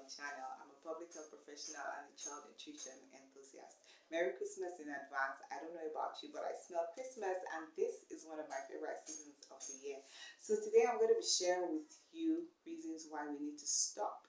my channel. I'm a public health professional and a child nutrition enthusiast. Merry Christmas in advance. I don't know about you, but I smell Christmas, and this is one of my favorite seasons of the year. So today I'm going to be sharing with you reasons why we need to stop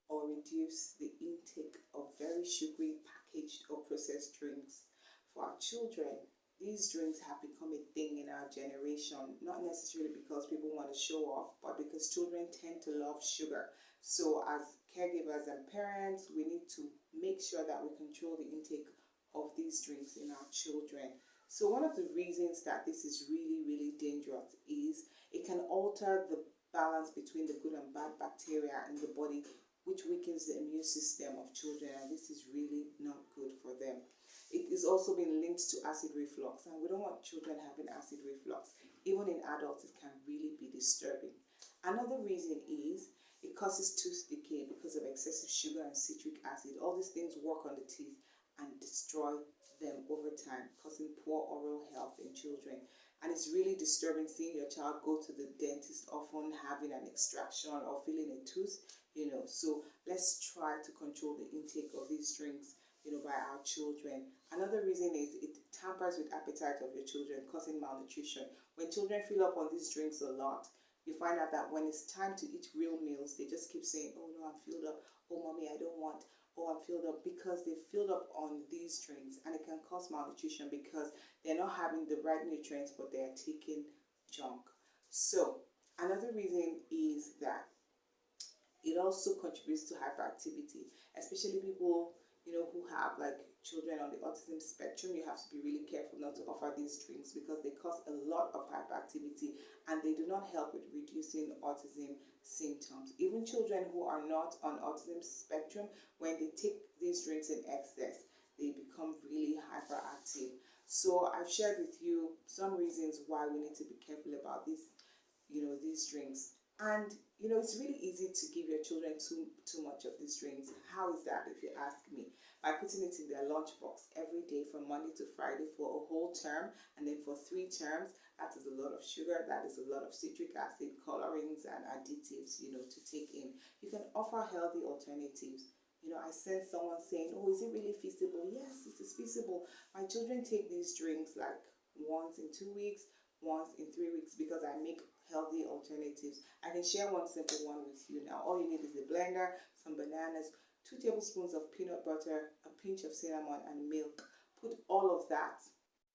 or reduce the intake of very sugary packaged or processed drinks for our children. These drinks have become a thing in our generation, not necessarily because people want to show off, but because children tend to love sugar. So as caregivers and parents, we need to make sure that we control the intake of these drinks in our children. So one of the reasons that this is really dangerous is it can alter the balance between the good and bad bacteria in the body, which weakens the immune system of children, and this is really not good for them. It is also been linked to acid reflux, and we don't want children having acid reflux. Even in adults, it can really be disturbing. Another reason is it causes tooth decay because of excessive sugar and citric acid. All these things work on the teeth and destroy them over time, causing poor oral health in children. And it's really disturbing seeing your child go to the dentist, often having an extraction or filling a tooth, So let's try to control the intake of these drinks, by our children. Another reason is it tampers with appetite of your children, causing malnutrition. When children fill up on these drinks a lot, you find out that when it's time to eat real meals, they just keep saying, oh no, I'm filled up. Oh mommy, I don't want. Oh, I'm filled up, because they filled up on these drinks, and it can cause malnutrition because they're not having the right nutrients, but they're taking junk. So another reason is that it also contributes to hyperactivity, especially people who have like children on the autism spectrum. You have to be really careful not to offer these drinks because they cause a lot of hyperactivity and they do not help with reducing autism symptoms. Even children who are not on autism spectrum, when they take these drinks in excess, they become really hyperactive. So I've shared with you some reasons why we need to be careful about these drinks. And it's really easy to give your children too much of these drinks. How is that, if you ask me? By putting it in their lunchbox every day from Monday to Friday for a whole term, and then for 3 terms. That is a lot of sugar, that is a lot of citric acid, colorings and additives, to take in. You can offer healthy alternatives. I sense someone saying, oh, is it really feasible? Yes, it is feasible. My children take these drinks like once in 2 weeks, once in 3 weeks, because I make healthy alternatives. I can share one simple one with you now. All you need is a blender, some bananas, 2 tablespoons of peanut butter, a pinch of cinnamon and milk. Put all of that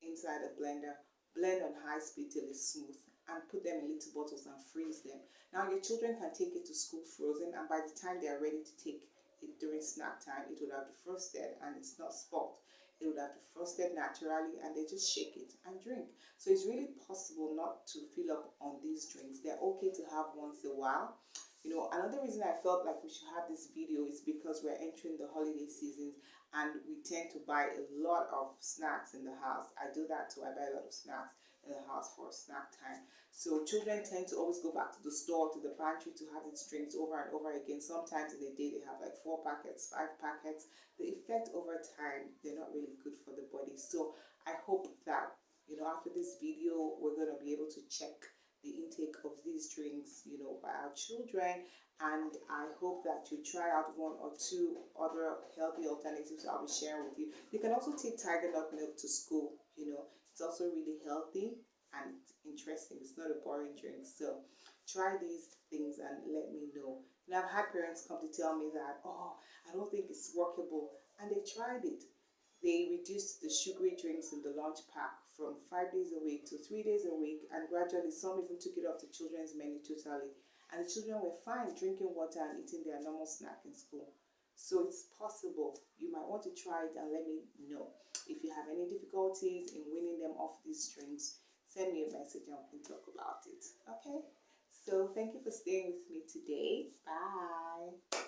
inside a blender, blend on high speed till it's smooth, and put them in little bottles and freeze them. Now your children can take it to school frozen, and by the time they are ready to take it during snack time, it would have defrosted and it's not spoiled. It would have defrosted naturally, and they just shake it and drink. So it's really possible not to fill up on these drinks. They're okay to have once in a while. Another reason I felt like we should have this video is because we're entering the holiday seasons and we tend to buy a lot of snacks in the house. I do that too. I buy a lot of snacks in the house for snack time. So children tend to always go back to the store, to the pantry, to have these drinks over and over again. Sometimes in a day they have like 4 packets, 5 packets. The effect over time, they're not really good for the body. So I hope that after this video we're going to be able to check the intake of these drinks by our children, and I hope that you try out 1 or 2 other healthy alternatives I'll be sharing with you. You can also take tiger nut milk to school. It's also really healthy and it's interesting. It's not a boring drink. So try these things and let me know. I've had parents come to tell me that, oh, I don't think it's workable, and they tried it. They reduced the sugary drinks in the lunch pack from 5 days a week to 3 days a week, and gradually some even took it off the children's menu totally. And the children were fine drinking water and eating their normal snack in school. So it's possible. You might want to try it and let me know. If you have any difficulties in weaning them off these drinks, send me a message and we can talk about it. Okay? So thank you for staying with me today. Bye.